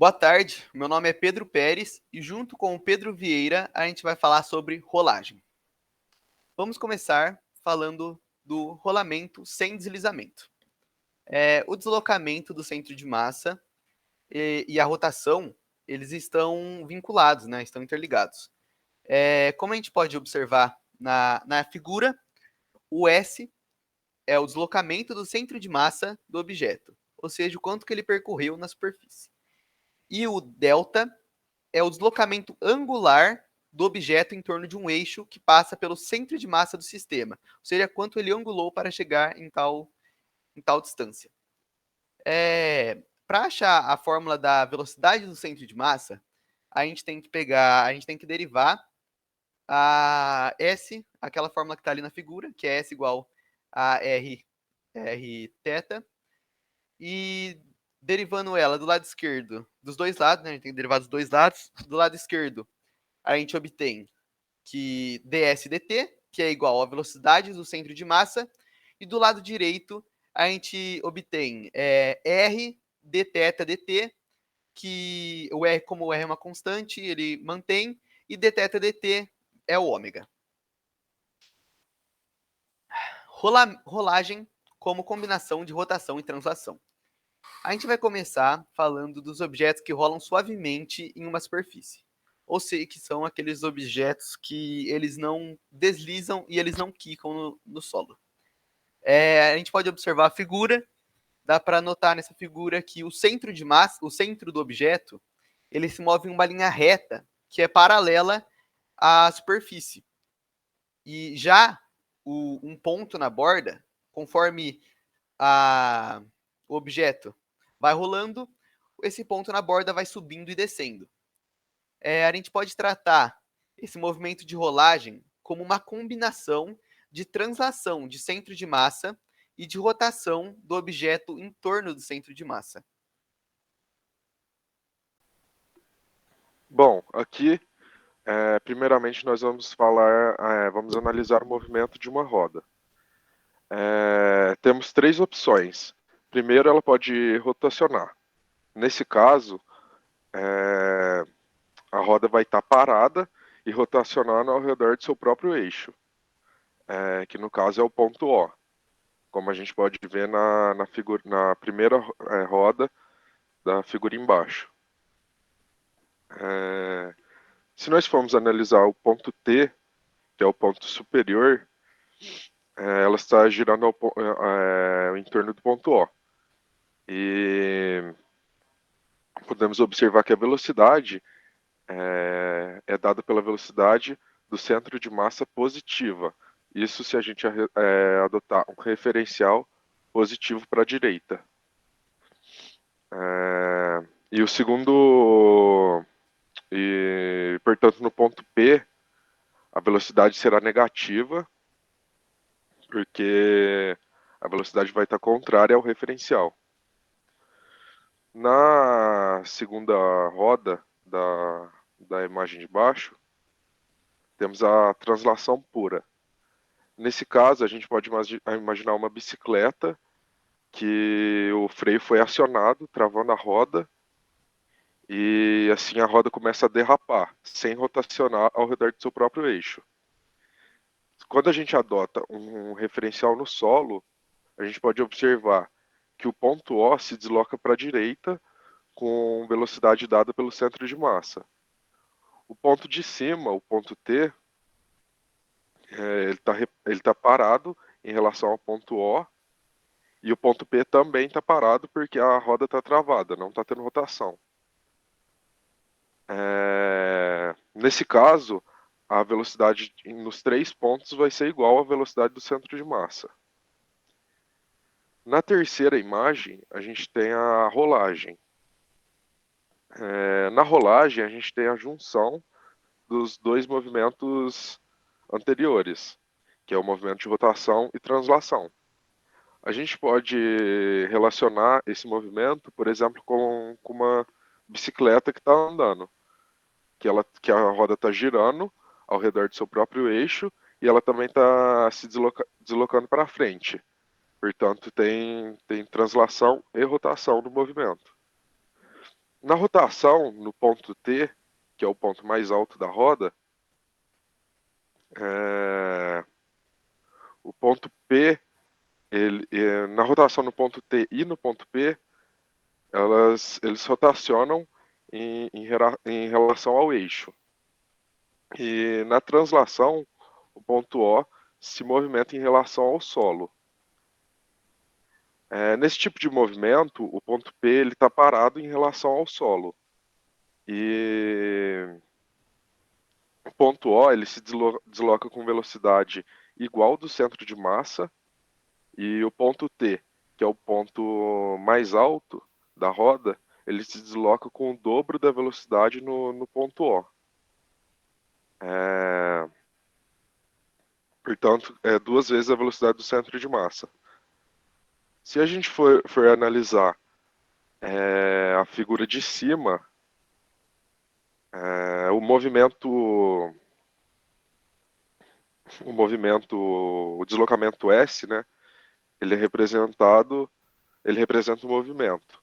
Boa tarde, meu nome é Pedro Pérez e junto com o Pedro Vieira a gente vai falar sobre rolagem. Vamos começar falando do rolamento sem deslizamento. O deslocamento do centro de massa e a rotação, eles estão vinculados, né? Estão interligados. Como a gente pode observar na figura, o S é o deslocamento do centro de massa do objeto, ou seja, o quanto que ele percorreu na superfície. E o delta é o deslocamento angular do objeto em torno de um eixo que passa pelo centro de massa do sistema, ou seja, quanto ele angulou para chegar em tal distância. Para achar a fórmula da velocidade do centro de massa, a gente tem que derivar a S, aquela fórmula que está ali na figura, que é S igual a R θ, e derivando ela do lado esquerdo, dos dois lados, né? A gente tem que derivar dos dois lados. Do lado esquerdo, a gente obtém que ds dt, que é igual à velocidade do centro de massa, e do lado direito, a gente obtém r dθ dt, que o r, como o r é uma constante, ele mantém, e dθ dt é o ômega. Rolagem como combinação de rotação e translação. A gente vai começar falando dos objetos que rolam suavemente em uma superfície. Ou seja, que são aqueles objetos que eles não deslizam e eles não quicam no solo. A gente pode observar a figura, dá para notar nessa figura que o centro de massa, o centro do objeto, ele se move em uma linha reta que é paralela à superfície. E já um ponto na borda, conforme o objeto vai rolando, esse ponto na borda vai subindo e descendo. A gente pode tratar esse movimento de rolagem como uma combinação de translação de centro de massa e de rotação do objeto em torno do centro de massa. Bom, aqui, primeiramente nós vamos vamos analisar o movimento de uma roda. Temos três opções. Primeiro, ela pode rotacionar. Nesse caso, a roda vai estar parada e rotacionando ao redor de seu próprio eixo, que no caso é o ponto O, como a gente pode ver na primeira roda da figura embaixo. Se nós formos analisar o ponto T, que é o ponto superior, ela está girando em torno do ponto O. E podemos observar que a velocidade é dada pela velocidade do centro de massa positiva. Isso se a gente adotar um referencial positivo para a direita. E o segundo... E, portanto, no ponto P, a velocidade será negativa, porque a velocidade vai estar contrária ao referencial. Na segunda roda da imagem de baixo, temos a translação pura. Nesse caso, a gente pode imaginar uma bicicleta que o freio foi acionado, travando a roda, e assim a roda começa a derrapar, sem rotacionar ao redor do seu próprio eixo. Quando a gente adota um referencial no solo, a gente pode observar que o ponto O se desloca para a direita com velocidade dada pelo centro de massa. O ponto de cima, o ponto T, ele tá parado em relação ao ponto O, e o ponto P também está parado porque a roda está travada, não está tendo rotação. Nesse caso, a velocidade nos três pontos vai ser igual à velocidade do centro de massa. Na terceira imagem, a gente tem a rolagem. Na rolagem, a gente tem a junção dos dois movimentos anteriores, que é o movimento de rotação e translação. A gente pode relacionar esse movimento, por exemplo, com uma bicicleta que está andando, que a roda está girando ao redor do seu próprio eixo e ela também está se deslocando para frente. Portanto, tem translação e rotação no movimento. Na rotação, no ponto T, que é o ponto mais alto da roda, o ponto P, na rotação no ponto T e no ponto P, eles rotacionam em relação ao eixo. E na translação, o ponto O se movimenta em relação ao solo. Nesse tipo de movimento, o ponto P está parado em relação ao solo. E o ponto O ele se desloca com velocidade igual do centro de massa. E o ponto T, que é o ponto mais alto da roda, ele se desloca com o dobro da velocidade no ponto O. Portanto, é 2 vezes a velocidade do centro de massa. Se a gente for analisar a figura de cima, o deslocamento S, né, ele representa o movimento.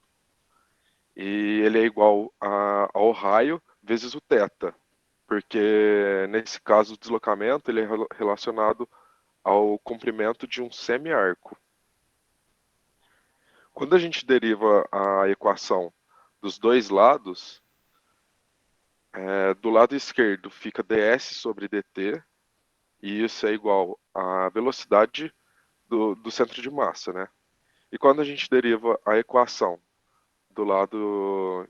E ele é igual ao raio vezes o θ, porque nesse caso o deslocamento ele é relacionado ao comprimento de um semi-arco. Quando a gente deriva a equação dos dois lados, do lado esquerdo fica ds sobre dt, e isso é igual à velocidade do centro de massa, né? E quando a gente deriva a equação do lado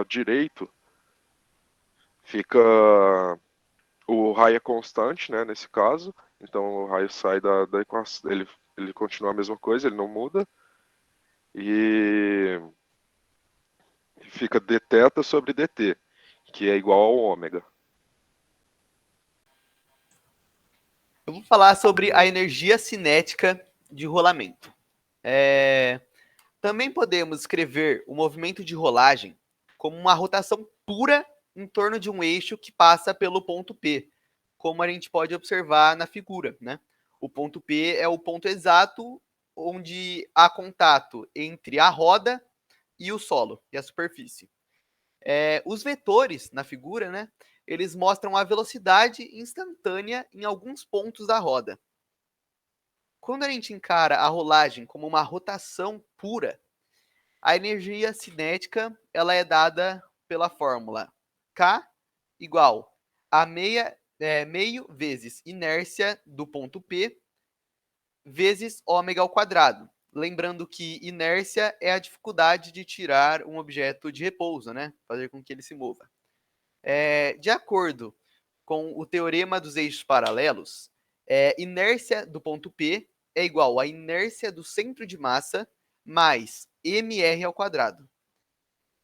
direito, fica o raio é constante, né, nesse caso, então o raio sai da equação, ele continua a mesma coisa, ele não muda, e fica dθ sobre dt, que é igual ao ômega. Eu vou falar sobre a energia cinética de rolamento. Também podemos escrever o movimento de rolagem como uma rotação pura em torno de um eixo que passa pelo ponto P, como a gente pode observar na figura, né? O ponto P é o ponto exato onde há contato entre a roda e o solo, e a superfície. Os vetores na figura, né? Eles mostram a velocidade instantânea em alguns pontos da roda. Quando a gente encara a rolagem como uma rotação pura, a energia cinética ela é dada pela fórmula K igual a meio vezes inércia do ponto P vezes ômega ao quadrado. Lembrando que inércia é a dificuldade de tirar um objeto de repouso, né? Fazer com que ele se mova. De acordo com o teorema dos eixos paralelos, inércia do ponto P é igual a inércia do centro de massa mais mr ao quadrado.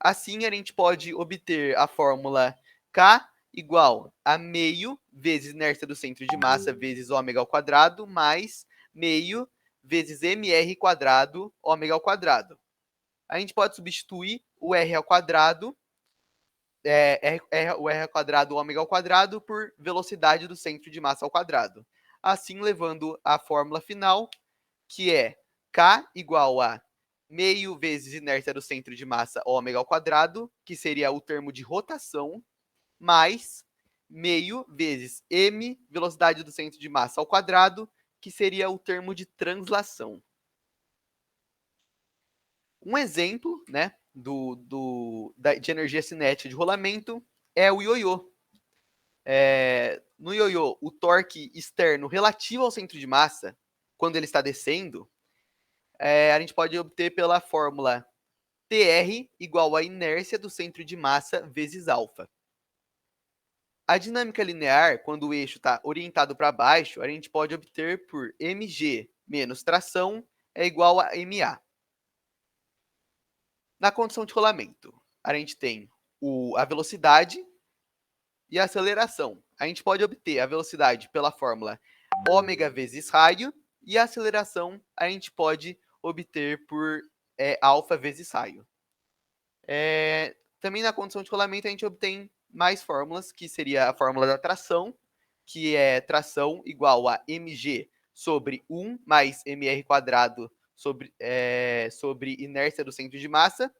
Assim, a gente pode obter a fórmula K igual a meio vezes inércia do centro de massa vezes ômega ao quadrado mais meio vezes mr quadrado ômega ao quadrado. A gente pode substituir o r ao quadrado, o r ao quadrado ômega ao quadrado por velocidade do centro de massa ao quadrado. Assim, levando a fórmula final, que é K igual a meio vezes inércia do centro de massa ômega ao quadrado, que seria o termo de rotação, mais meio vezes m, velocidade do centro de massa ao quadrado, que seria o termo de translação. Um exemplo, né, de energia cinética de rolamento é o ioiô. No ioiô, o torque externo relativo ao centro de massa, quando ele está descendo, a gente pode obter pela fórmula TR igual a inércia do centro de massa vezes alfa. A dinâmica linear, quando o eixo está orientado para baixo, a gente pode obter por mg menos tração é igual a ma. Na condição de rolamento, a gente tem a velocidade e a aceleração. A gente pode obter a velocidade pela fórmula ômega vezes raio e a aceleração a gente pode obter por alfa vezes raio. Também na condição de rolamento a gente obtém mais fórmulas, que seria a fórmula da tração, que é tração igual a mg sobre 1 mais mr quadrado sobre inércia do centro de massa.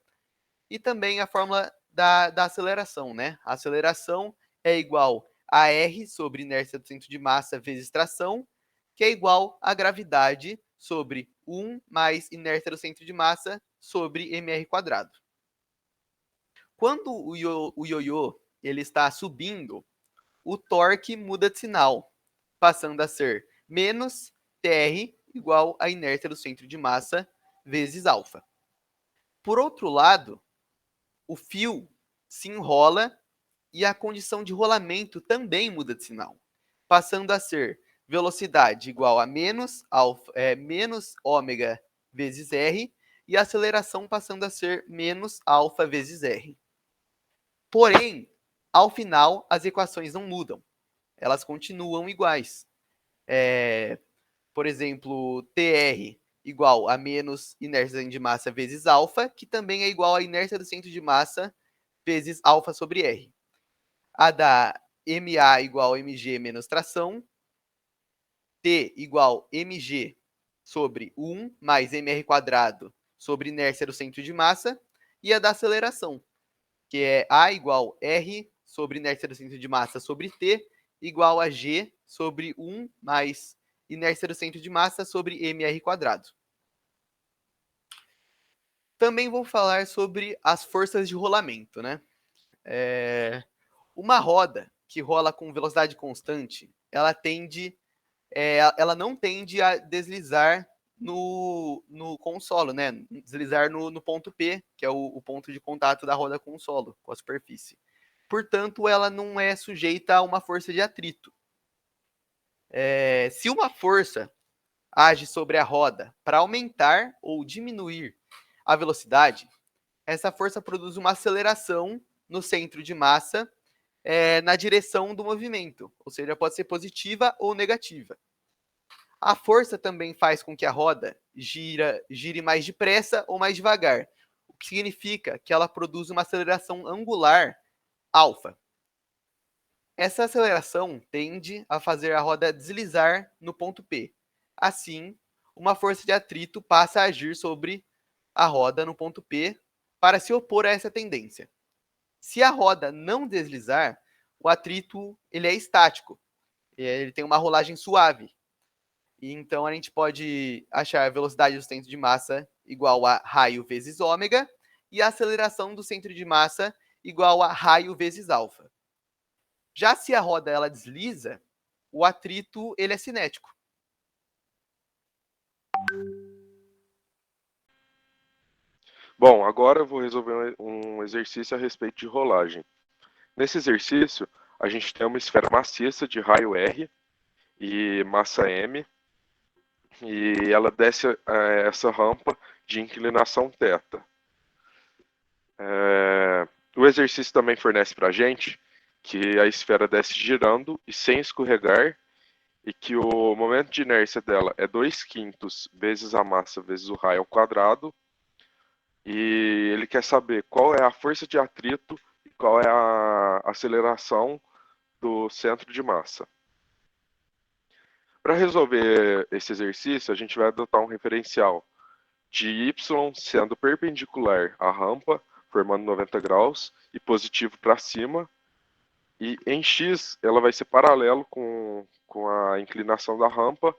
e também a fórmula da aceleração, né? A aceleração é igual a R sobre inércia do centro de massa vezes tração, que é igual a gravidade sobre 1 mais inércia do centro de massa sobre mr quadrado. Quando o ioiô ele está subindo, o torque muda de sinal, passando a ser menos TR igual a inércia do centro de massa vezes alfa. Por outro lado, o fio se enrola e a condição de rolamento também muda de sinal, passando a ser velocidade igual a menos ômega vezes R e a aceleração passando a ser menos alfa vezes R. Porém, ao final, as equações não mudam, elas continuam iguais. Por exemplo, TR igual a menos inércia de massa vezes alfa, que também é igual a inércia do centro de massa vezes alfa sobre R. A da MA igual a MG menos tração, T igual mg sobre 1 mais mr quadrado sobre inércia do centro de massa, e a da aceleração, que é A igual R sobre inércia do centro de massa sobre T, igual a G sobre 1 mais inércia do centro de massa sobre mr quadrado. Também vou falar sobre as forças de rolamento, né? Uma roda que rola com velocidade constante, ela não tende a deslizar no com o solo, né? Deslizar no ponto P, que é o ponto de contato da roda com o solo, com a superfície. Portanto, ela não é sujeita a uma força de atrito. Se uma força age sobre a roda para aumentar ou diminuir a velocidade, essa força produz uma aceleração no centro de massa na direção do movimento, ou seja, pode ser positiva ou negativa. A força também faz com que a roda gire mais depressa ou mais devagar, o que significa que ela produz uma aceleração angular alfa. Essa aceleração tende a fazer a roda deslizar no ponto P. Assim, uma força de atrito passa a agir sobre a roda no ponto P para se opor a essa tendência. Se a roda não deslizar, o atrito ele é estático, ele tem uma rolagem suave. E então a gente pode achar a velocidade do centro de massa igual a raio vezes ômega e a aceleração do centro de massa igual a raio vezes alfa. Já se a roda ela desliza, o atrito ele é cinético. Bom, agora eu vou resolver um exercício a respeito de rolagem. Nesse exercício, a gente tem uma esfera maciça de raio R e massa M, e ela desce essa rampa de inclinação θ. O exercício também fornece para a gente que a esfera desce girando e sem escorregar, e que o momento de inércia dela é 2/5 vezes a massa vezes o raio ao quadrado, e ele quer saber qual é a força de atrito e qual é a aceleração do centro de massa. Para resolver esse exercício, a gente vai adotar um referencial de y sendo perpendicular à rampa, formando 90 graus, e positivo para cima, e em x ela vai ser paralelo com a inclinação da rampa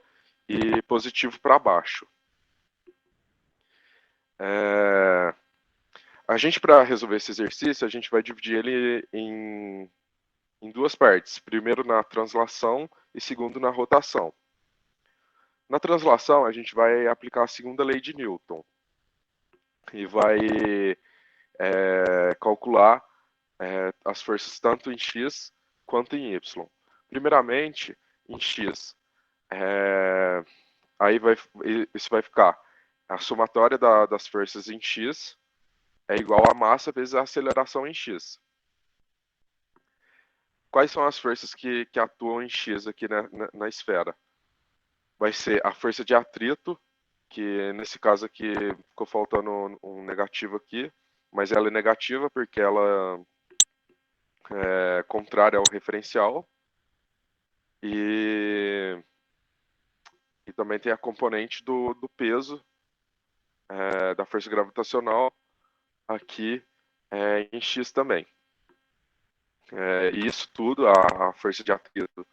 e positivo para baixo. A gente, para resolver esse exercício, a gente vai dividir ele em duas partes. Primeiro na translação e segundo na rotação. Na translação, a gente vai aplicar a segunda lei de Newton e vai calcular as forças tanto em x quanto em y. Primeiramente, em x, aí isso vai ficar a somatória das forças em x é igual a massa vezes a aceleração em x. Quais são as forças que atuam em x aqui na esfera? Vai ser a força de atrito, que nesse caso aqui ficou faltando um negativo aqui, mas ela é negativa porque ela é contrária ao referencial. E também tem a componente do peso, da força gravitacional aqui em x também. E isso tudo, a força de atrito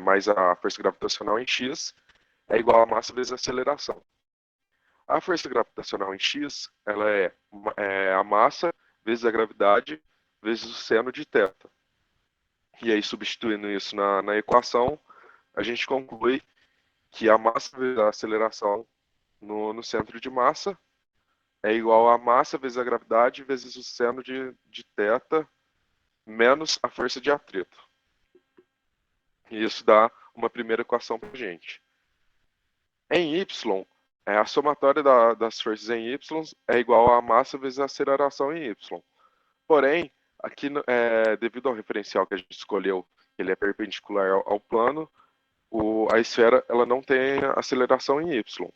mais a força gravitacional em x, é igual a massa vezes a aceleração. A força gravitacional em x, ela é a massa vezes a gravidade vezes o seno de θ. E aí, substituindo isso na equação, a gente conclui que a massa vezes a aceleração no centro de massa é igual a massa vezes a gravidade vezes o seno de θ menos a força de atrito. E isso dá uma primeira equação para a gente. Em y, a somatória das forças em y é igual a massa vezes a aceleração em y. Porém, aqui, devido ao referencial que a gente escolheu, ele é perpendicular ao plano, a esfera ela não tem aceleração em y.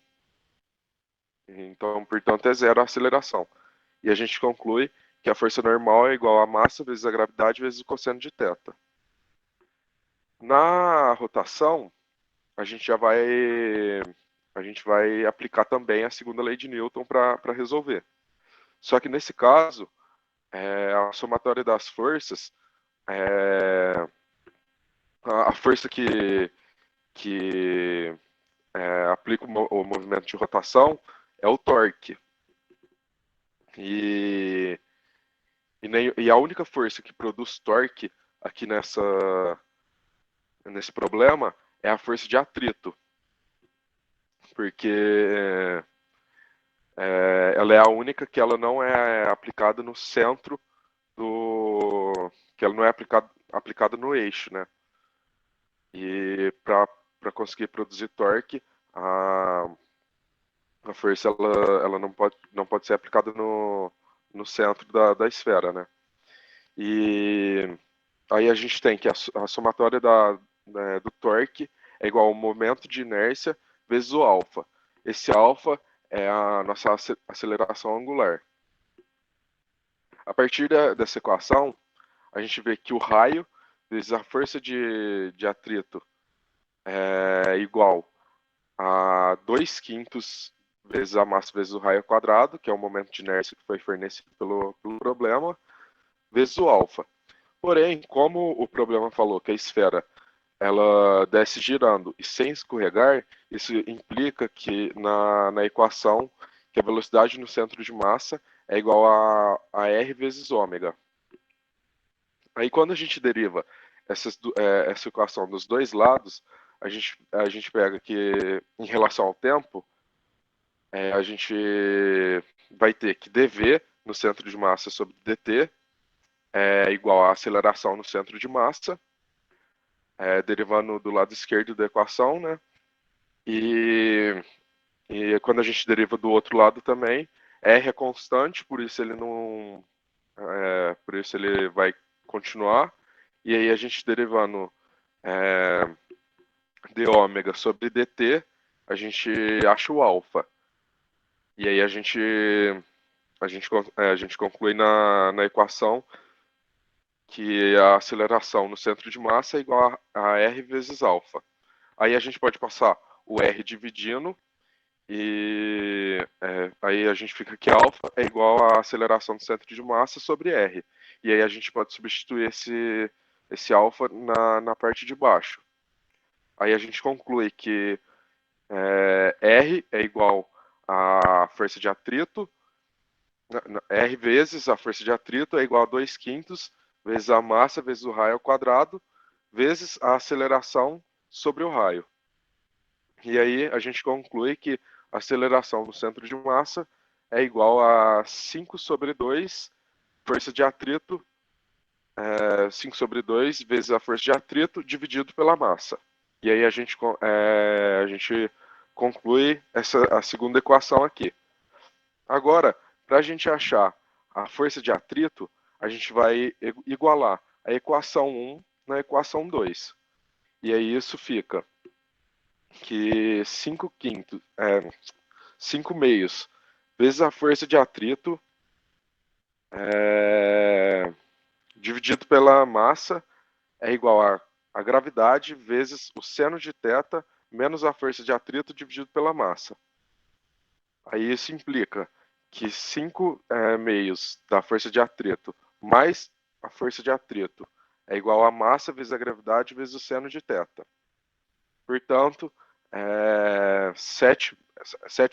Então, portanto, é zero a aceleração. E a gente conclui que a força normal é igual a massa vezes a gravidade vezes o cosseno de θ. Na rotação, a gente vai aplicar também a segunda lei de Newton para resolver. Só que nesse caso, a somatória das forças, a força que aplica o movimento de rotação é o torque. E a única força que produz torque aqui nesse problema é a força de atrito. Porque ela é a única que ela não é aplicada no centro que ela não é aplicada no eixo, né? E para conseguir produzir torque, a força ela não pode ser aplicada no centro da esfera, né? E aí a gente tem que a somatória do torque é igual ao momento de inércia vezes o alfa. Esse alfa é a nossa aceleração angular. A partir dessa equação, a gente vê que o raio vezes a força de atrito é igual a 2/5 vezes a massa vezes o raio ao quadrado, que é o momento de inércia que foi fornecido pelo problema, vezes o alfa. Porém, como o problema falou que a esfera ela desce girando e sem escorregar, isso implica que na equação que a velocidade no centro de massa é igual a R vezes ômega. Aí quando a gente deriva essa equação dos dois lados, a gente pega que em relação ao tempo, a gente vai ter que dv no centro de massa sobre dt é igual a aceleração no centro de massa, derivando do lado esquerdo da equação, né? E quando a gente deriva do outro lado também, R é constante, por isso ele não, por isso ele vai continuar. E aí a gente derivando d ômega sobre dt, a gente acha o alfa. E aí a gente conclui na equação que a aceleração no centro de massa é igual a R vezes alfa. Aí a gente pode passar o R dividindo e aí a gente fica que alfa é igual à aceleração do centro de massa sobre R. E aí a gente pode substituir esse alfa na parte de baixo. Aí a gente conclui que R é igual à força de atrito, R vezes a força de atrito é igual a 2/5 vezes a massa vezes o raio ao quadrado, vezes a aceleração sobre o raio. E aí a gente conclui que a aceleração no centro de massa é igual a 5 sobre 2 força de atrito, 5 sobre 2 vezes a força de atrito dividido pela massa. E aí a gente conclui a segunda equação aqui. Agora, para a gente achar a força de atrito, a gente vai igualar a equação 1 na equação 2. E aí isso fica que 5 meios vezes a força de atrito dividido pela massa é igual a gravidade vezes o seno de θ menos a força de atrito dividido pela massa. Aí isso implica que 5 meios da força de atrito mais a força de atrito é igual a massa vezes a gravidade vezes o seno de θ. Portanto, 7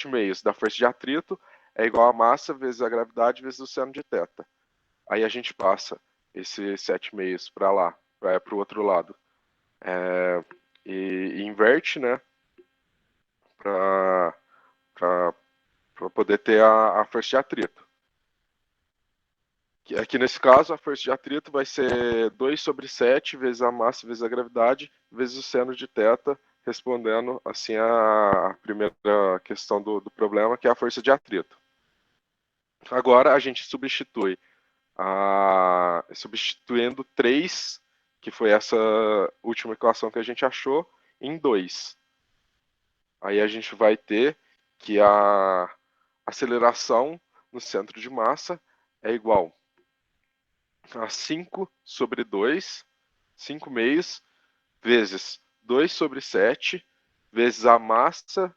meios da força de atrito é igual a massa vezes a gravidade vezes o seno de θ. Aí a gente passa esses 7 meios para lá, para o outro lado. E inverte, né? Para poder ter a força de atrito. Aqui nesse caso, a força de atrito vai ser 2 sobre 7 vezes a massa vezes a gravidade vezes o seno de θ, respondendo assim a primeira questão do problema, que é a força de atrito. Agora a gente substituindo 3, que foi essa última equação que a gente achou, em 2. Aí a gente vai ter que a aceleração no centro de massa é igual a 5 sobre 2, 5 meios, vezes 2 sobre 7, vezes a massa,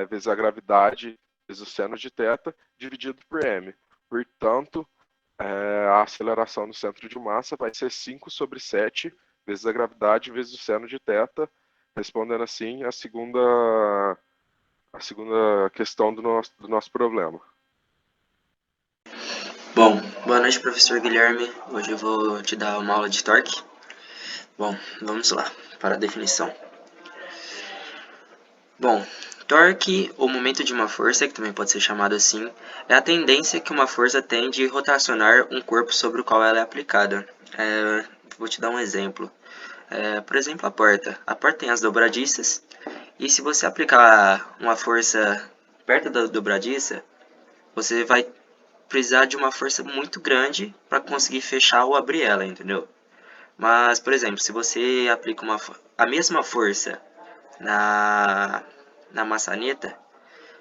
vezes a gravidade, vezes o seno de θ, dividido por m. Portanto, a aceleração no centro de massa vai ser 5 sobre 7, vezes a gravidade, vezes o seno de θ, respondendo assim a segunda questão do nosso problema. Bom, boa noite, professor Guilherme. Hoje eu vou te dar uma aula de torque. Bom, vamos lá, para a definição. Bom, torque, ou momento de uma força, que também pode ser chamado assim, é a tendência que uma força tem de rotacionar um corpo sobre o qual ela é aplicada. Vou te dar um exemplo. Por exemplo, a porta. A porta tem as dobradiças, e se você aplicar uma força perto da dobradiça, você vai precisar de uma força muito grande para conseguir fechar ou abrir ela, entendeu? Mas, por exemplo, se você aplica a mesma força na maçaneta,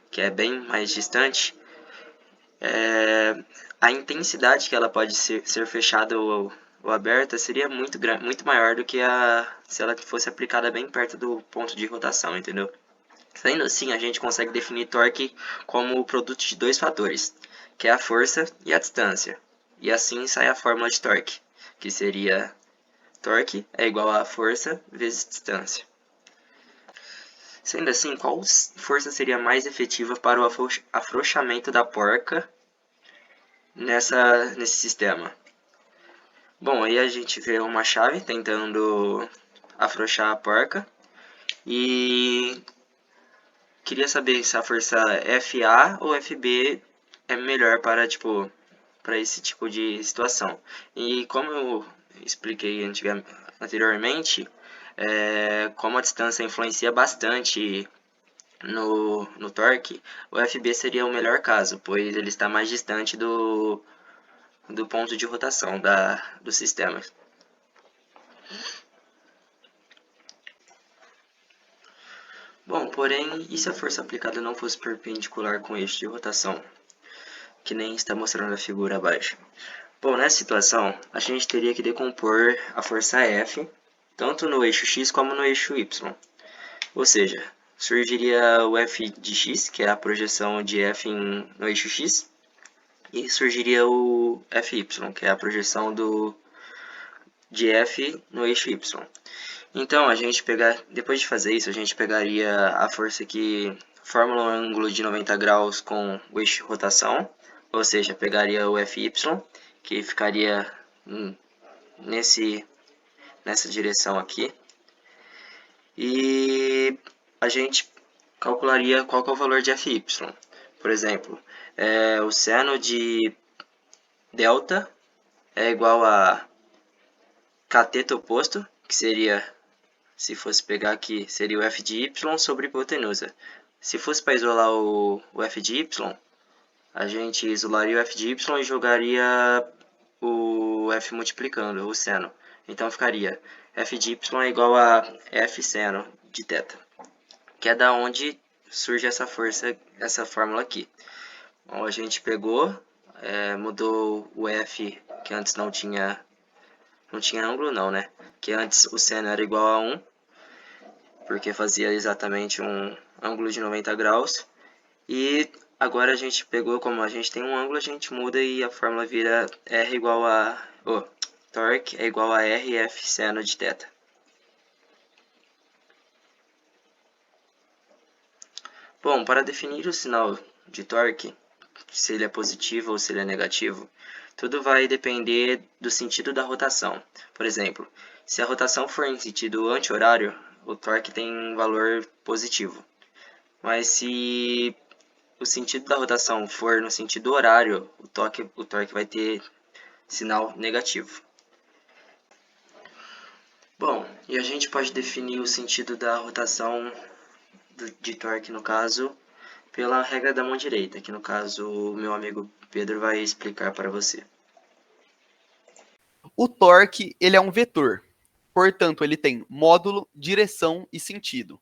que é bem mais distante, a intensidade que ela pode ser fechada ou aberta seria muito maior do que se ela fosse aplicada bem perto do ponto de rotação, entendeu? Sendo assim, a gente consegue definir torque como o produto de dois fatores, que é a força e a distância. E assim sai a fórmula de torque, que seria torque é igual a força vezes distância. Sendo assim, qual força seria mais efetiva para o afrouxamento da porca nesse sistema? Bom, aí a gente vê uma chave tentando afrouxar a porca e queria saber se a força FA ou FB é melhor para esse tipo de situação. E como eu expliquei anteriormente, como a distância influencia bastante no torque, o FB seria o melhor caso, pois ele está mais distante do ponto de rotação do sistema. Bom, porém, e se a força aplicada não fosse perpendicular com o eixo de rotação, que nem está mostrando a figura abaixo? Bom, nessa situação, a gente teria que decompor a força F, tanto no eixo x como no eixo y. Ou seja, surgiria o F de x, que é a projeção de F no eixo x, e surgiria o Fy, que é a projeção de F no eixo y. Então, depois de fazer isso, a gente pegaria a força que forma um ângulo de 90 graus com o eixo de rotação, ou seja, pegaria o Fy, que ficaria nessa direção aqui, e a gente calcularia qual que é o valor de Fy. Por exemplo, o seno de delta é igual a cateto oposto, que seria, se fosse pegar aqui, seria o f de y sobre hipotenusa. Se fosse para isolar o f de y, a gente isolaria o f de y e jogaria o f multiplicando, o seno. Então ficaria f de y é igual a f seno de θ, que é da onde surge essa força, essa fórmula aqui. Bom, a gente pegou, mudou o f, que antes não tinha ângulo não, né? Que antes o seno era igual a 1, porque fazia exatamente um ângulo de 90 graus. E agora a gente pegou, como a gente tem um ângulo, a gente muda e a fórmula vira R igual a... torque é igual a RF seno de θ. Bom, para definir o sinal de torque, se ele é positivo ou se ele é negativo, tudo vai depender do sentido da rotação. Por exemplo, se a rotação for em sentido anti-horário, o torque tem um valor positivo. Mas se o sentido da rotação for no sentido horário, o torque vai ter sinal negativo. Bom, e a gente pode definir o sentido da rotação de torque, no caso, pela regra da mão direita, que no caso o meu amigo Pedro vai explicar para você. O torque, ele é um vetor. Portanto, ele tem módulo, direção e sentido.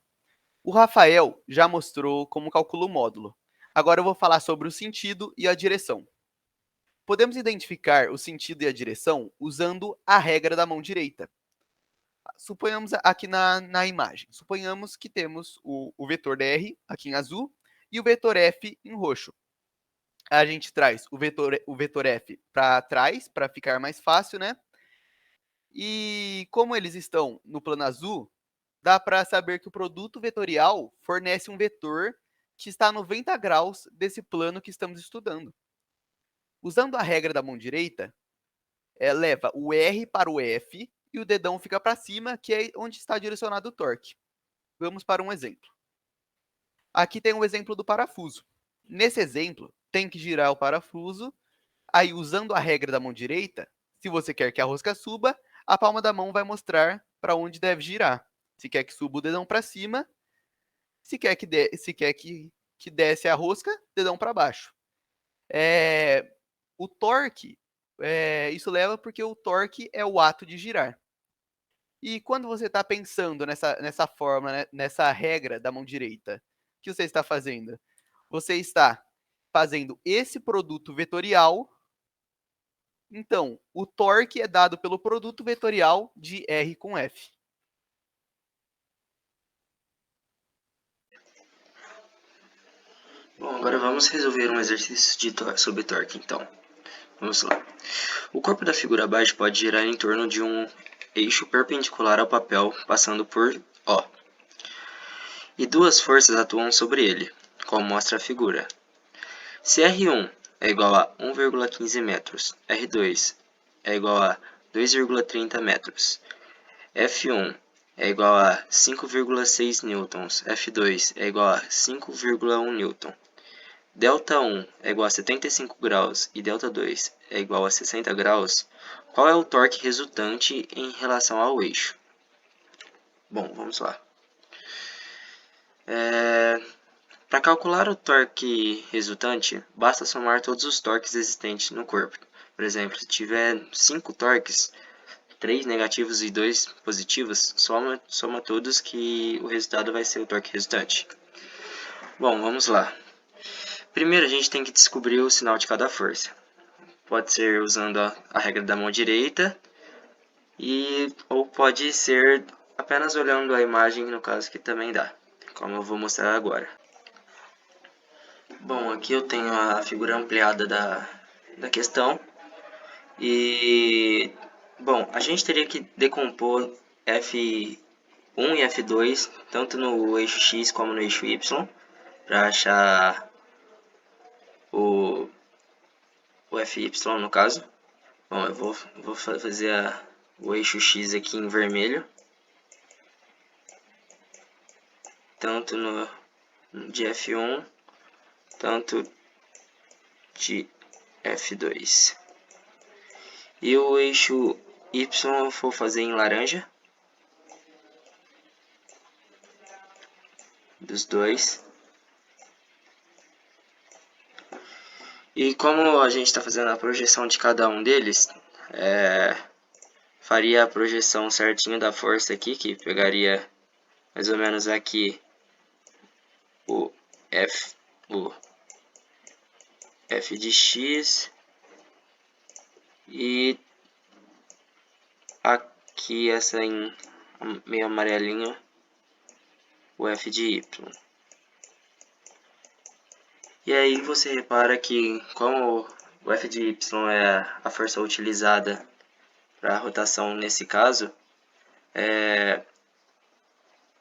O Rafael já mostrou como calcula o módulo. Agora eu vou falar sobre o sentido e a direção. Podemos identificar o sentido e a direção usando a regra da mão direita. Suponhamos aqui na imagem, suponhamos que temos o vetor R aqui em azul e o vetor F em roxo. A gente traz o vetor F para trás, para ficar mais fácil, né? E como eles estão no plano azul, dá para saber que o produto vetorial fornece um vetor que está a 90 graus desse plano que estamos estudando. Usando a regra da mão direita, leva o R para o F e o dedão fica para cima, que é onde está direcionado o torque. Vamos para um exemplo. Aqui tem um exemplo do parafuso. Nesse exemplo, tem que girar o parafuso. Aí, usando a regra da mão direita, se você quer que a rosca suba, a palma da mão vai mostrar para onde deve girar. Se quer que suba o dedão para cima, se quer que desce a rosca, dedão para baixo. O torque, isso leva porque o torque é o ato de girar. E quando você está pensando nessa forma, né, nessa regra da mão direita, o que você está fazendo? Você está fazendo esse produto vetorial. Então, o torque é dado pelo produto vetorial de R com F. Bom, agora vamos resolver um exercício sobre torque, então. Vamos lá. O corpo da figura abaixo pode girar em torno de um eixo perpendicular ao papel, passando por O. E duas forças atuam sobre ele, como mostra a figura. Se R1 é igual a 1,15 metros, R2 é igual a 2,30 metros, F1 é igual a 5,6 newtons, F2 é igual a 5,1 newton, Δ1 é igual a 75 graus e Δ2 é igual a 60 graus, qual é o torque resultante em relação ao eixo? Bom, vamos lá. Para calcular o torque resultante, basta somar todos os torques existentes no corpo. Por exemplo, se tiver 5 torques, 3 negativos e 2 positivos, soma todos que o resultado vai ser o torque resultante. Bom, vamos lá. Primeiro a gente tem que descobrir o sinal de cada força. Pode ser usando a regra da mão direita, ou pode ser apenas olhando a imagem, no caso que também dá, como eu vou mostrar agora. Bom, aqui eu tenho a figura ampliada da questão. E, bom, a gente teria que decompor F1 e F2, tanto no eixo X como no eixo Y, para achar o FY no caso. Bom, eu vou fazer o eixo X aqui em vermelho, tanto de F1, tanto de F2. E o eixo Y eu vou fazer em laranja, dos dois. E como a gente está fazendo a projeção de cada um deles, faria a projeção certinho da força aqui, que pegaria mais ou menos aqui o F de X e aqui essa em meio amarelinho, o F de Y. E aí você repara que, como o F de y é a força utilizada para a rotação nesse caso,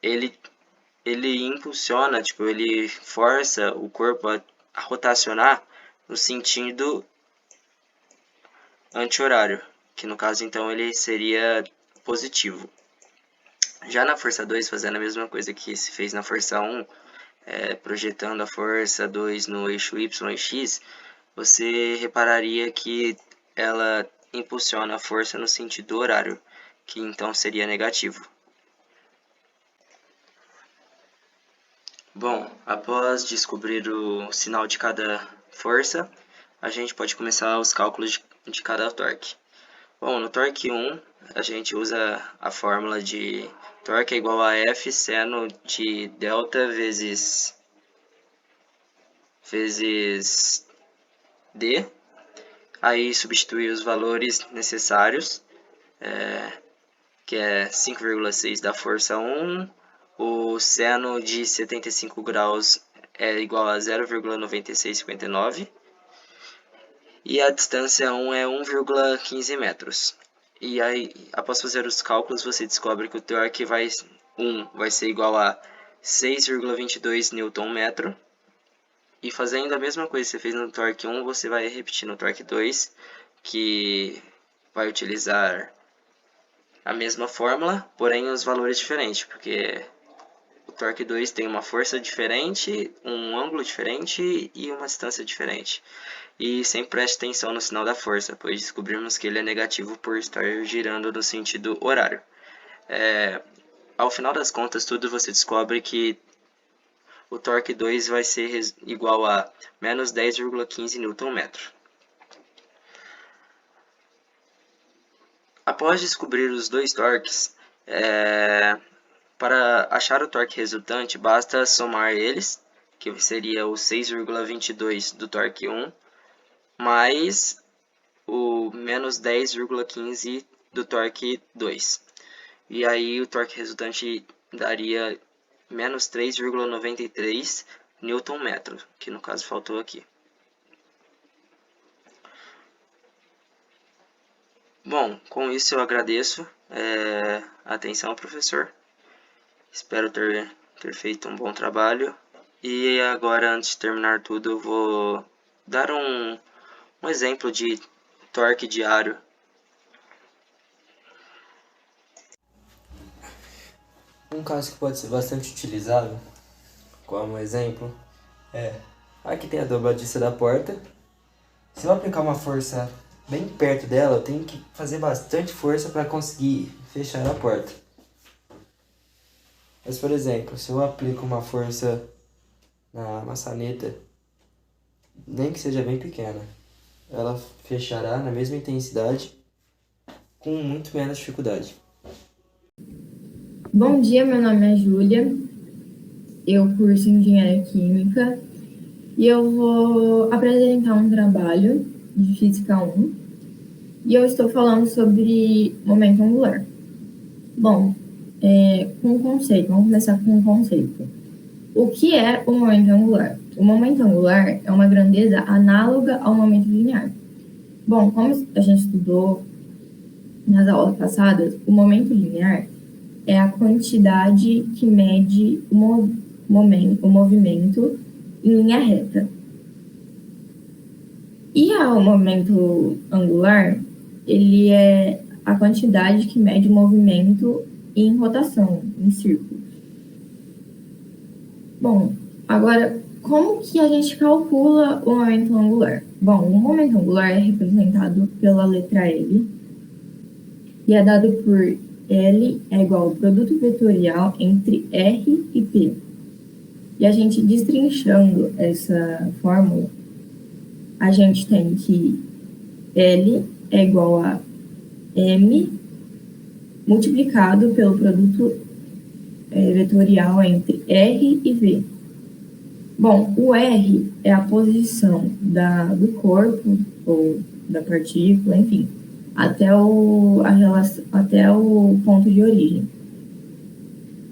ele impulsiona, tipo, ele força o corpo a rotacionar no sentido anti-horário, que no caso então ele seria positivo. Já na força 2, fazendo a mesma coisa que se fez na força 1, projetando a força 2 no eixo y e x, você repararia que ela impulsiona a força no sentido horário, que então seria negativo. Bom, após descobrir o sinal de cada força, a gente pode começar os cálculos de cada torque. Bom, no torque 1, a gente usa a fórmula de torque é igual a F seno de delta vezes D. Aí substitui os valores necessários, que é 5,6 da força 1, o seno de 75 graus é igual a 0,9659 e a distância 1 é 1,15 metros. E aí, após fazer os cálculos, você descobre que o torque vai ser igual a 6,22 Nm. E fazendo a mesma coisa que você fez no torque 1, você vai repetir no torque 2, que vai utilizar a mesma fórmula, porém os valores diferentes, porque o torque 2 tem uma força diferente, um ângulo diferente e uma distância diferente. E sempre preste atenção no sinal da força, pois descobrimos que ele é negativo por estar girando no sentido horário. Ao final das contas, tudo você descobre que o torque 2 vai ser igual a menos 10,15 Nm. Após descobrir os dois torques, para achar o torque resultante, basta somar eles, que seria o 6,22 do torque 1, mais o menos 10,15 do torque 2. E aí o torque resultante daria menos 3,93 Nm, que no caso faltou aqui. Bom, com isso eu agradeço a atenção, professor. Espero ter feito um bom trabalho. E agora, antes de terminar tudo, eu vou dar um exemplo de torque diário. Um caso que pode ser bastante utilizado, como exemplo, aqui tem a dobradiça da porta. Se eu aplicar uma força bem perto dela, eu tenho que fazer bastante força para conseguir fechar a porta. Mas, por exemplo, se eu aplico uma força na maçaneta, nem que seja bem pequena, ela fechará na mesma intensidade com muito menos dificuldade. Bom dia, meu nome é Júlia, eu curso Engenharia Química e eu vou apresentar um trabalho de Física 1 e eu estou falando sobre momento angular. Bom, com um conceito, vamos começar com um conceito. O que é o momento angular? O momento angular é uma grandeza análoga ao momento linear. Bom, como a gente estudou nas aulas passadas, o momento linear é a quantidade que mede o movimento em linha reta. E o momento angular, ele é a quantidade que mede o movimento em rotação, em círculos. Bom, agora, como que a gente calcula o momento angular? Bom, o momento angular é representado pela letra L e é dado por L é igual ao produto vetorial entre R e P. E a gente destrinchando essa fórmula, a gente tem que L é igual a M multiplicado pelo produto vetorial entre R e V. Bom, o R é a posição do corpo ou da partícula, enfim, até o ponto de origem.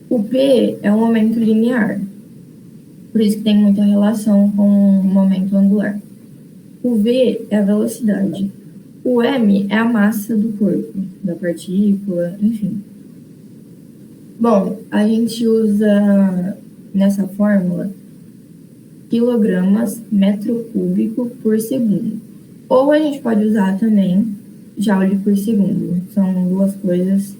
O P é o momento linear Por isso que tem muita relação com o momento angular. O V é a velocidade. O M é a massa do corpo, da partícula, enfim. Bom, a gente usa nessa fórmula quilogramas metro cúbico por segundo. Ou a gente pode usar também joule por segundo. São duas coisas,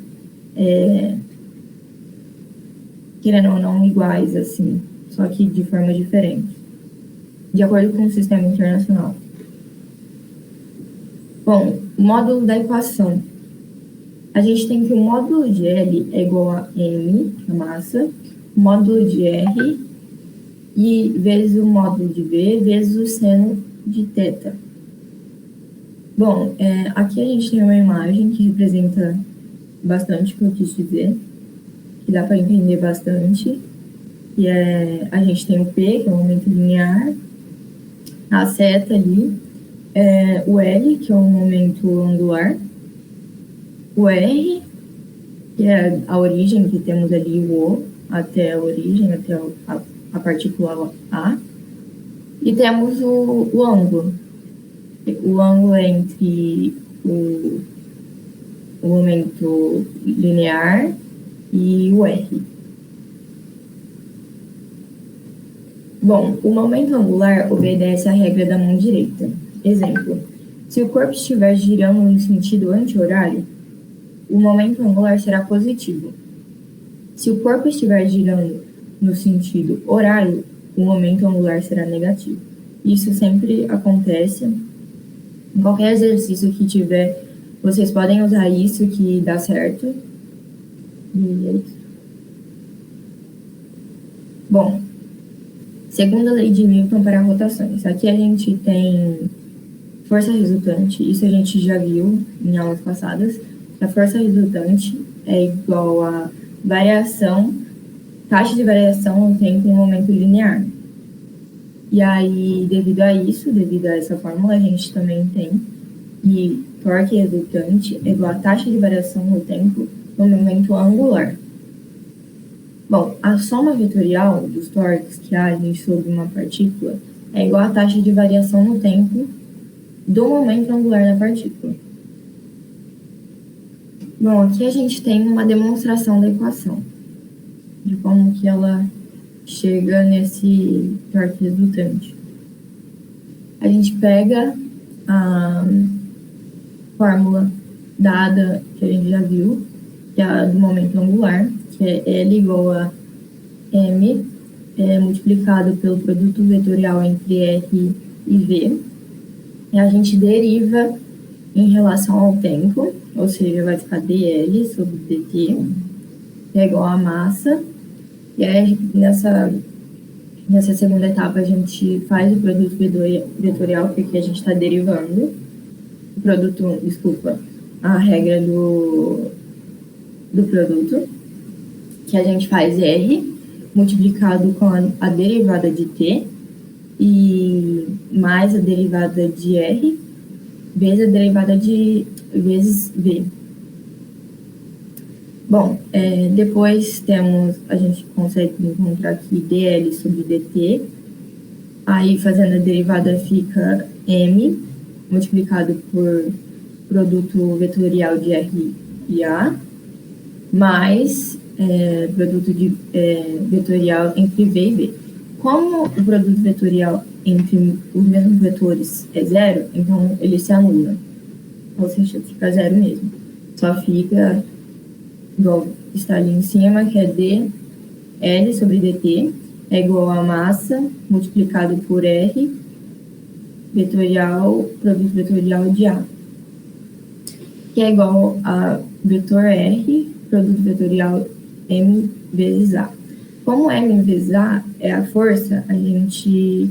querendo ou não, iguais, assim, só que de forma diferente, de acordo com o sistema internacional. Bom, módulo da equação. A gente tem que o módulo de L é igual a M, a massa, o módulo de R, e vezes o módulo de V, vezes o seno de θ. Bom, aqui a gente tem uma imagem que representa bastante o que eu quis dizer, que dá para entender bastante. E a gente tem o P, que é o momento linear, a seta ali, o L, que é o momento angular, o R, que é a origem, que temos ali o O, até a origem, até a partícula A, e temos o ângulo. O ângulo é entre o momento linear e o R. Bom, o momento angular obedece à regra da mão direita. Exemplo, se o corpo estiver girando em sentido anti-horário, o momento angular será positivo. Se o corpo estiver girando no sentido horário, o momento angular será negativo. Isso sempre acontece. Em qualquer exercício que tiver, vocês podem usar isso que dá certo. Bom, segunda lei de Newton para rotações. Aqui a gente tem força resultante, isso a gente já viu em aulas passadas. A força resultante é igual a taxa de variação no tempo em momento linear. E aí, devido a isso, devido a essa fórmula, a gente também tem que torque resultante é igual a taxa de variação no tempo no momento angular. Bom, a soma vetorial dos torques que agem sobre uma partícula é igual a taxa de variação no tempo do momento angular da partícula. Bom, aqui a gente tem uma demonstração da equação, de como que ela chega nesse torque resultante. A gente pega a fórmula dada, que a gente já viu, que é a do momento angular, que é L igual a M multiplicado pelo produto vetorial entre R e V. E a gente deriva em relação ao tempo, ou seja, vai ficar dL sobre dt, que é igual a massa. E aí, nessa segunda etapa, a gente faz o produto vetorial, porque a gente está derivando a regra do produto, que a gente faz R multiplicado com a derivada de t e mais a derivada de R vezes a derivada vezes V. Bom, depois a gente consegue encontrar aqui dL sobre dt, aí fazendo a derivada fica M multiplicado por produto vetorial de R e A, mais produto vetorial entre V e V. Como o produto vetorial entre os mesmos vetores é zero, então ele se anula, ou seja, fica zero mesmo. Só fica igual está ali em cima, que é dL sobre dt, é igual a massa multiplicado por R, produto vetorial de A, que é igual a vetor R, produto vetorial M vezes A. Como M vezes A é a força, a gente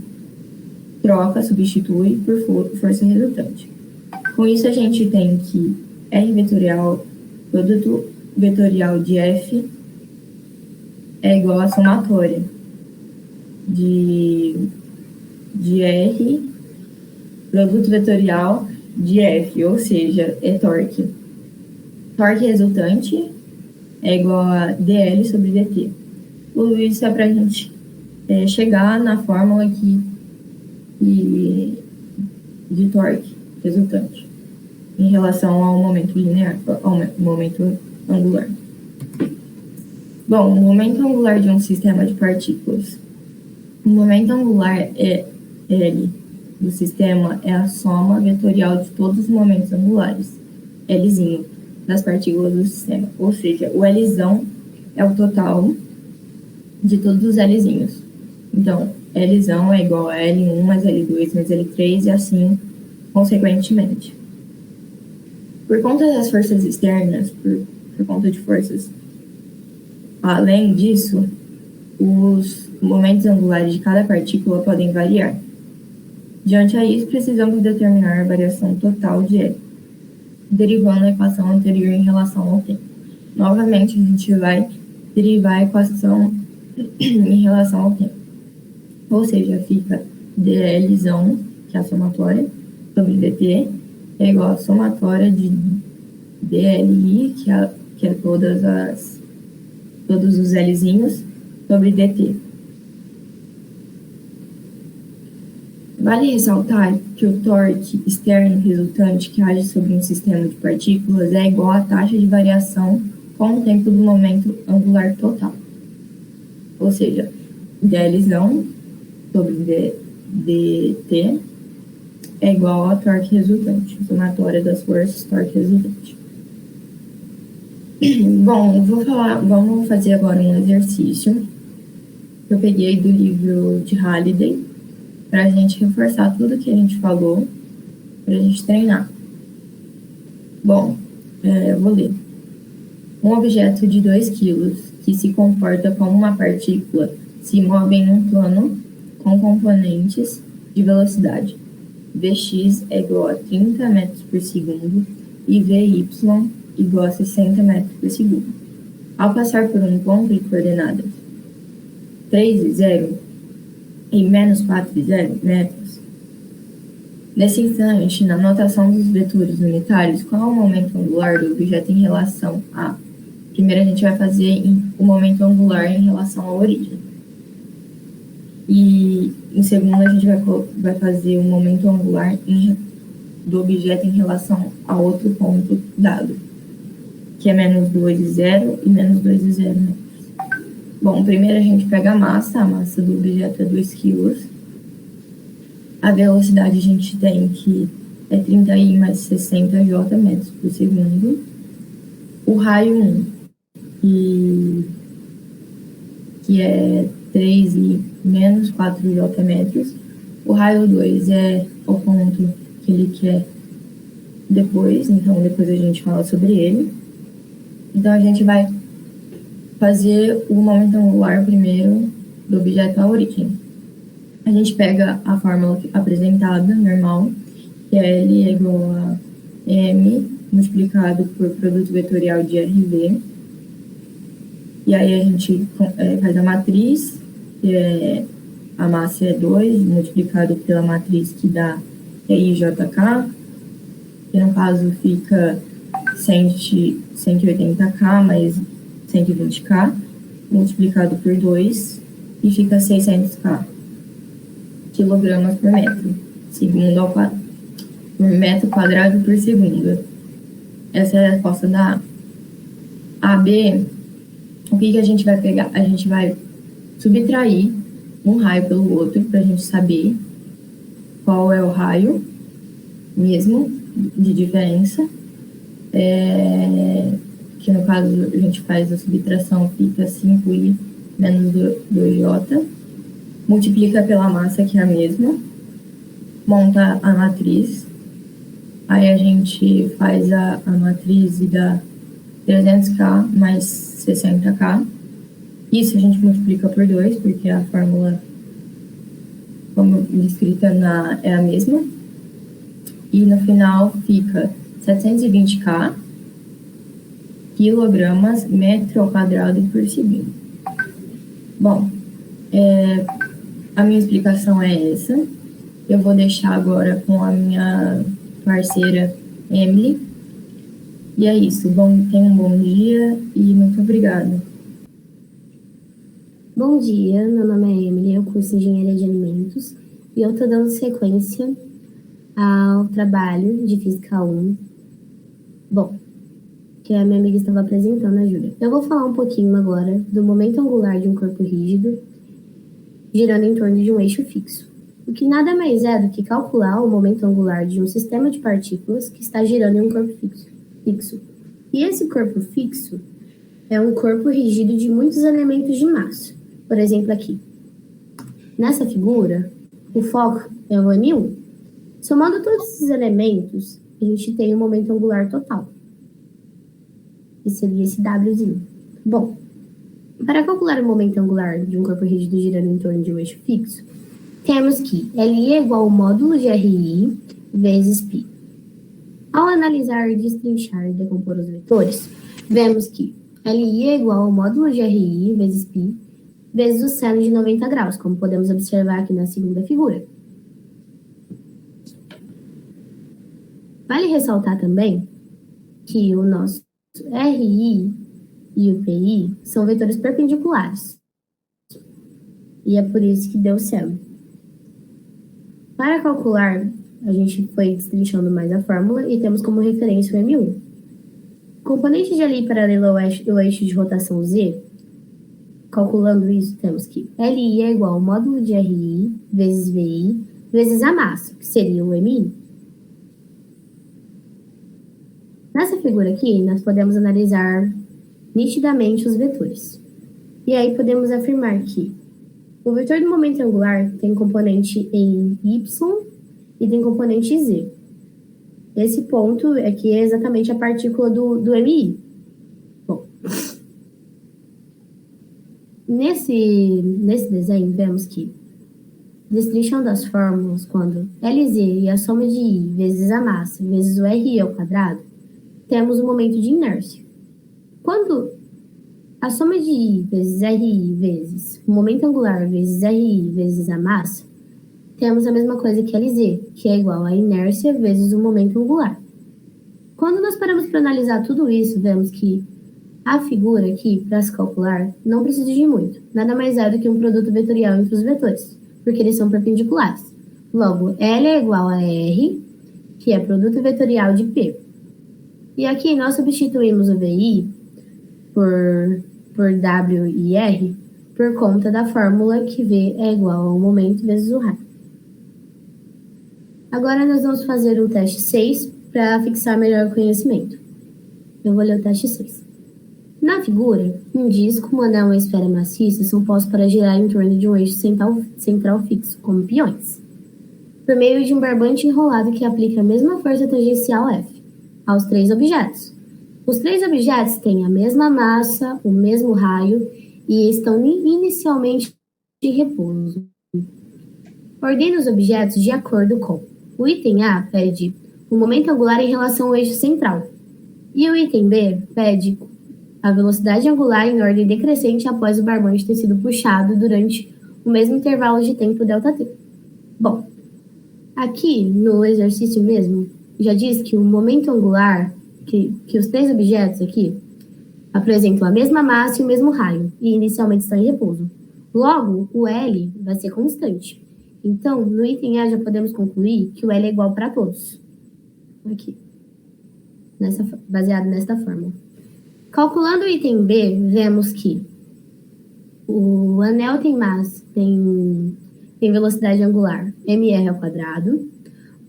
substitui por força resultante. Com isso, a gente tem que R vetorial, produto vetorial de F é igual a somatória de R, produto vetorial de F, ou seja, é torque. Torque resultante é igual a dL sobre dt. Tudo isso é para a gente chegar na fórmula de torque resultante em relação ao momento linear, ao momento angular. Bom, o momento angular de um sistema de partículas. O momento angular L do sistema é a soma vetorial de todos os momentos angulares, Lzinho, das partículas do sistema. Ou seja, o Lzão é o total de todos os Lzinhos. Então, Lzão é igual a L1 mais L2 mais L3 e assim, consequentemente. Por conta das forças externas, por conta de forças além disso, os momentos angulares de cada partícula podem variar. Diante a isso, precisamos determinar a variação total de L, derivando a equação anterior em relação ao tempo. Novamente, a gente vai derivar a equação em relação ao tempo. Ou seja, fica dLzão, que é a somatória, sobre dt, é igual à somatória de dLi, que é todos os Lzinhos, sobre dt. Vale ressaltar que o torque externo resultante que age sobre um sistema de partículas é igual à taxa de variação com o tempo do momento angular total. Ou seja, dLzão sobre dt é igual ao torque resultante, somatória das forças, torque resultante. Bom, vamos fazer agora um exercício que eu peguei do livro de Halliday, para a gente reforçar tudo que a gente falou, para a gente treinar. Bom, eu vou ler. Um objeto de 2 kg que se comporta como uma partícula se move em um plano com componentes de velocidade. Vx é igual a 30 metros por segundo e Vy igual a 60 metros por segundo. Ao passar por um ponto de coordenadas 3 e 0 e menos 4 e 0 metros, nesse instante, na notação dos vetores unitários, qual é o momento angular do objeto em relação a... Primeiro a gente vai fazer o momento angular em relação à origem. E em segundo a gente vai fazer o momento angular do objeto em relação a outro ponto dado, que é menos 2 e 0 e menos 2 e 0 metros. Bom, primeiro a gente pega a massa do objeto é 2 kg. A velocidade a gente tem que é 30i mais 60j metros por segundo. O raio 1, que é 3i menos 4j metros. O raio 2 é o ponto que ele quer depois, então depois a gente fala sobre ele. Então a gente vai fazer o momento angular primeiro do objeto à origem. A gente pega a fórmula apresentada, normal, que é L é igual a M multiplicado por produto vetorial de RV. E aí a gente faz a matriz, que a massa é 2, multiplicado pela matriz que dá EIJK, que no caso fica 180K mais 120K, multiplicado por 2, e fica 600K, quilogramas por metro, por metro quadrado por segundo. Essa é a resposta da A. A, B, o que a gente vai pegar? A gente vai subtrair um raio pelo outro, para a gente saber qual é o raio mesmo de diferença. Que no caso a gente faz a subtração, fica 5i menos 2j, multiplica pela massa, que é a mesma, monta a matriz, aí a gente faz a matriz e dá 300k mais 60k, isso a gente multiplica por 2, porque a fórmula, como descrita é a mesma, e no final fica 720k quilogramas metro ao quadrado por segundo. Bom, a minha explicação é essa. Eu vou deixar agora com a minha parceira Emily. E é isso. Tenha um bom dia e muito obrigada. Bom dia, meu nome é Emily, eu curso Engenharia de Alimentos e eu estou dando sequência ao trabalho de Física 1. Bom, que a minha amiga estava apresentando, a Júlia. Eu vou falar um pouquinho agora do momento angular de um corpo rígido girando em torno de um eixo fixo, o que nada mais é do que calcular o momento angular de um sistema de partículas que está girando em um corpo fixo. E esse corpo fixo é um corpo rígido de muitos elementos de massa. Por exemplo, aqui. Nessa figura, o foco é o M1. Somando todos esses elementos, a gente tem o momento angular total. Que seria esse Wzinho. Bom, para calcular o momento angular de um corpo rígido girando em torno de um eixo fixo, temos que Li é igual ao módulo de Ri vezes π. Ao analisar, destrinchar e decompor os vetores, vemos que Li é igual ao módulo de Ri vezes π vezes o seno de 90 graus, como podemos observar aqui na segunda figura. Vale ressaltar também que o nosso Ri e o Pi são vetores perpendiculares. E é por isso que deu seno. Para calcular, a gente foi destrinchando mais a fórmula e temos como referência o M1. O componente de Li paralelo ao eixo de rotação Z, calculando isso, temos que Li é igual ao módulo de Ri vezes Vi vezes a massa, que seria o Mi. Nessa figura aqui, nós podemos analisar nitidamente os vetores. E aí podemos afirmar que o vetor do momento angular tem componente em Y e tem componente em Z. Esse ponto aqui é exatamente a partícula do Mi. Bom, nesse desenho, vemos que, destrinchando as fórmulas, quando Lz e a soma de I vezes a massa vezes o Ri ao quadrado, temos o momento de inércia. Quando a soma de I vezes Ri vezes o momento angular vezes Ri vezes a massa, temos a mesma coisa que Lz, que é igual a inércia vezes o momento angular. Quando nós paramos para analisar tudo isso, vemos que a figura aqui, para se calcular, não precisa de muito. Nada mais é do que um produto vetorial entre os vetores, porque eles são perpendiculares. Logo, L é igual a R, que é produto vetorial de P. E aqui nós substituímos o VI por W e R por conta da fórmula que V é igual ao momento vezes o raio. Agora nós vamos fazer o teste 6 para fixar melhor o conhecimento. Eu vou ler o teste 6. Na figura, um disco, um anel e uma esfera maciça são postos para girar em torno de um eixo central fixo, como peões, por meio de um barbante enrolado que aplica a mesma força tangencial F aos três objetos. Os três objetos têm a mesma massa, o mesmo raio e estão inicialmente de repouso. Ordene os objetos de acordo com o item A pede o momento angular em relação ao eixo central e o item B pede a velocidade angular em ordem decrescente após o barbante ter sido puxado durante o mesmo intervalo de tempo ΔT. Bom, aqui no exercício mesmo, já diz que o momento angular, que os três objetos aqui apresentam a mesma massa e o mesmo raio, e inicialmente estão em repouso. Logo, o L vai ser constante. Então, no item A já podemos concluir que o L é igual para todos. Aqui. Baseado nesta fórmula. Calculando o item B, vemos que o anel tem massa, tem velocidade angular mr ao quadrado,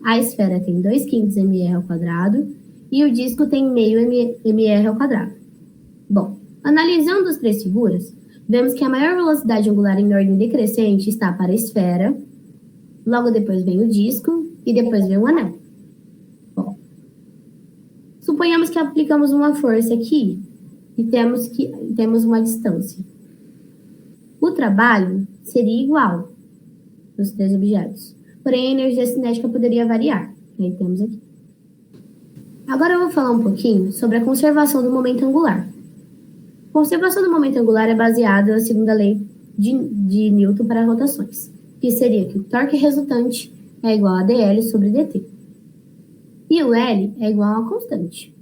a esfera tem 2/5 mr ao quadrado e o disco tem meio mr ao quadrado. Bom, analisando as três figuras, vemos que a maior velocidade angular em ordem decrescente está para a esfera, logo depois vem o disco e depois vem o anel. Bom, suponhamos que aplicamos uma força aqui e temos uma distância. O trabalho seria igual dos três objetos, porém a energia cinética poderia variar. Aí temos aqui. Agora eu vou falar um pouquinho sobre a conservação do momento angular. A conservação do momento angular é baseada na segunda lei de Newton para rotações, que seria que o torque resultante é igual a dL sobre dt. E o L é igual a uma constante,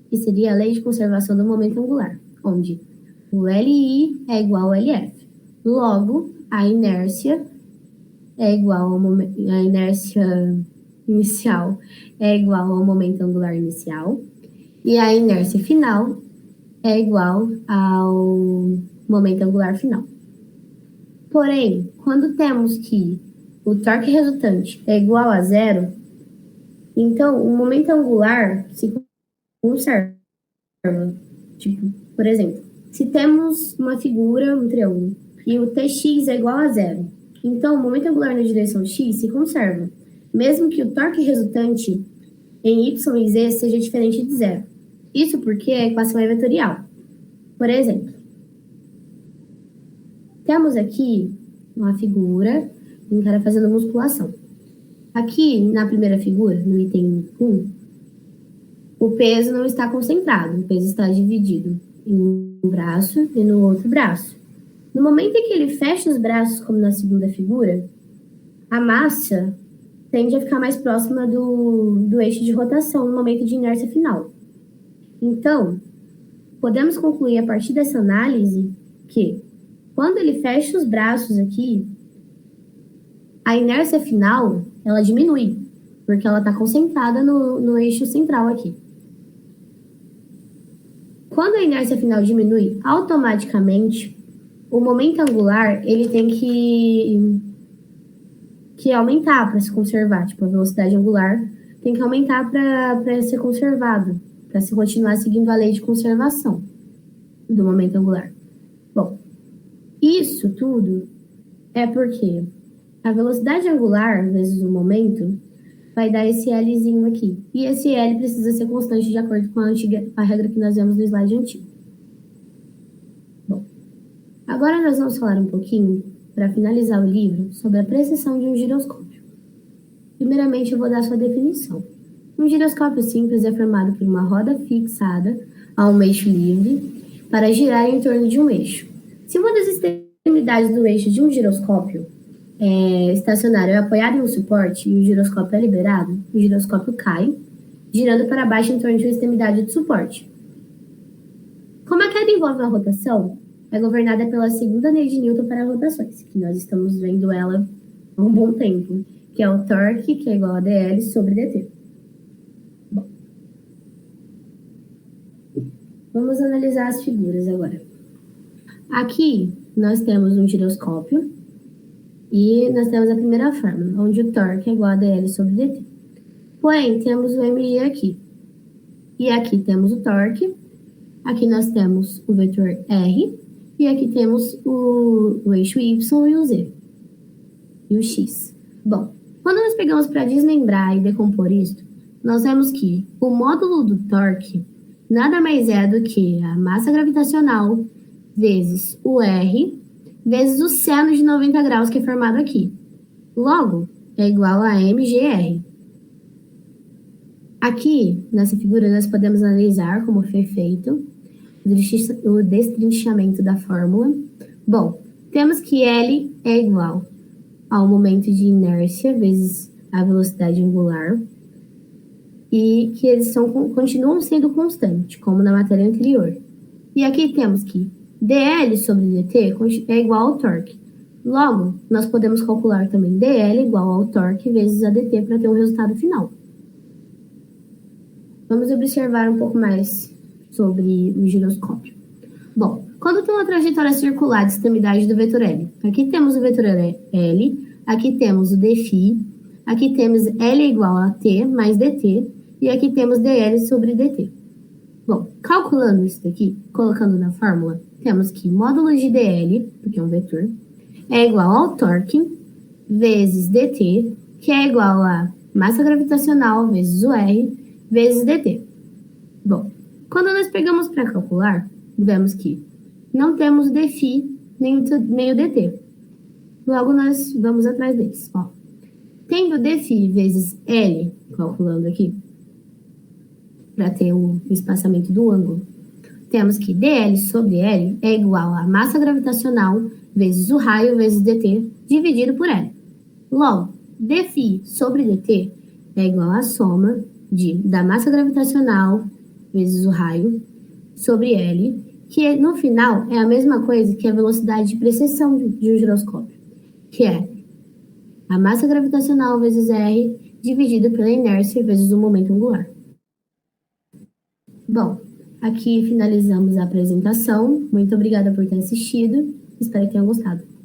que seria a lei de conservação do momento angular, onde o LI é igual ao LF. Logo, a inércia é igual a inércia inicial é igual ao momento angular inicial e a inércia final é igual ao momento angular final. Porém, quando temos que o torque resultante é igual a zero, então o momento angular se conserva. Tipo, por exemplo, se temos uma figura, um triângulo, e o Tx é igual a zero, então o momento angular na direção x se conserva, mesmo que o torque resultante em y e z seja diferente de zero. Isso porque a equação é vetorial. Por exemplo, temos aqui uma figura de um cara fazendo musculação. Aqui, na primeira figura, no item 1, o peso não está concentrado, o peso está dividido em um braço e no outro braço. No momento em que ele fecha os braços, como na segunda figura, a massa tende a ficar mais próxima do eixo de rotação no momento de inércia final. Então, podemos concluir a partir dessa análise que, quando ele fecha os braços aqui, a inércia final, ela diminui, porque ela está concentrada no eixo central aqui. Quando a inércia final diminui, automaticamente, o momento angular, ele tem que aumentar para se conservar. Tipo, a velocidade angular tem que aumentar para ser conservado, para se continuar seguindo a lei de conservação do momento angular. Bom, isso tudo é porque a velocidade angular vezes o momento vai dar esse Lzinho aqui. E esse L precisa ser constante de acordo com a regra que nós vemos no slide antigo. Bom, agora nós vamos falar um pouquinho, para finalizar o livro, sobre a precisão de um giroscópio. Primeiramente, eu vou dar sua definição. Um giroscópio simples é formado por uma roda fixada a um eixo livre para girar em torno de um eixo. Se uma das extremidades do eixo de um giroscópio estacionário é apoiado em um suporte e o giroscópio é liberado, o giroscópio cai, girando para baixo em torno de uma extremidade do suporte. Como a queda envolve uma rotação, é governada pela segunda lei de Newton para rotações, que nós estamos vendo ela há um bom tempo, que é o torque, que é igual a dl sobre dt. Bom, vamos analisar as figuras agora. Aqui nós temos um giroscópio e nós temos a primeira fórmula, onde o torque é igual a dl sobre dt. Porém, temos o mg aqui. E aqui temos o torque, aqui nós temos o vetor r, e aqui temos o eixo y e o z, e o x. Bom, quando nós pegamos para desmembrar e decompor isso, nós vemos que o módulo do torque nada mais é do que a massa gravitacional vezes o r, vezes o seno de 90 graus que é formado aqui. Logo, é igual a mgr. Aqui, nessa figura, nós podemos analisar como foi feito o destrinchamento da fórmula. Bom, temos que L é igual ao momento de inércia vezes a velocidade angular e que eles continuam sendo constantes, como na matéria anterior. E aqui temos que dl sobre dt é igual ao torque. Logo, nós podemos calcular também dl igual ao torque vezes a dt para ter um resultado final. Vamos observar um pouco mais sobre o giroscópio. Bom, quando tem uma trajetória circular de extremidade do vetor L, aqui temos o vetor L, aqui temos o dφ, aqui temos L igual a t mais dt, e aqui temos dl sobre dt. Bom, calculando isso daqui, colocando na fórmula, temos que módulo de dl, porque é um vetor, é igual ao torque vezes dt, que é igual a massa gravitacional vezes o r, vezes dt. Bom, quando nós pegamos para calcular, vemos que não temos o dφ nem o dt. Logo, nós vamos atrás deles. Ó. Tendo dφ vezes L, calculando aqui, para ter o espaçamento do ângulo, temos que dl sobre L é igual a massa gravitacional vezes o raio vezes dt dividido por L. Logo, dφ sobre dt é igual à soma da massa gravitacional vezes o raio sobre L que no final é a mesma coisa que a velocidade de precessão de um giroscópio, que é a massa gravitacional vezes R dividido pela inércia vezes o momento angular. Bom, aqui finalizamos a apresentação. Muito obrigada por ter assistido. Espero que tenham gostado.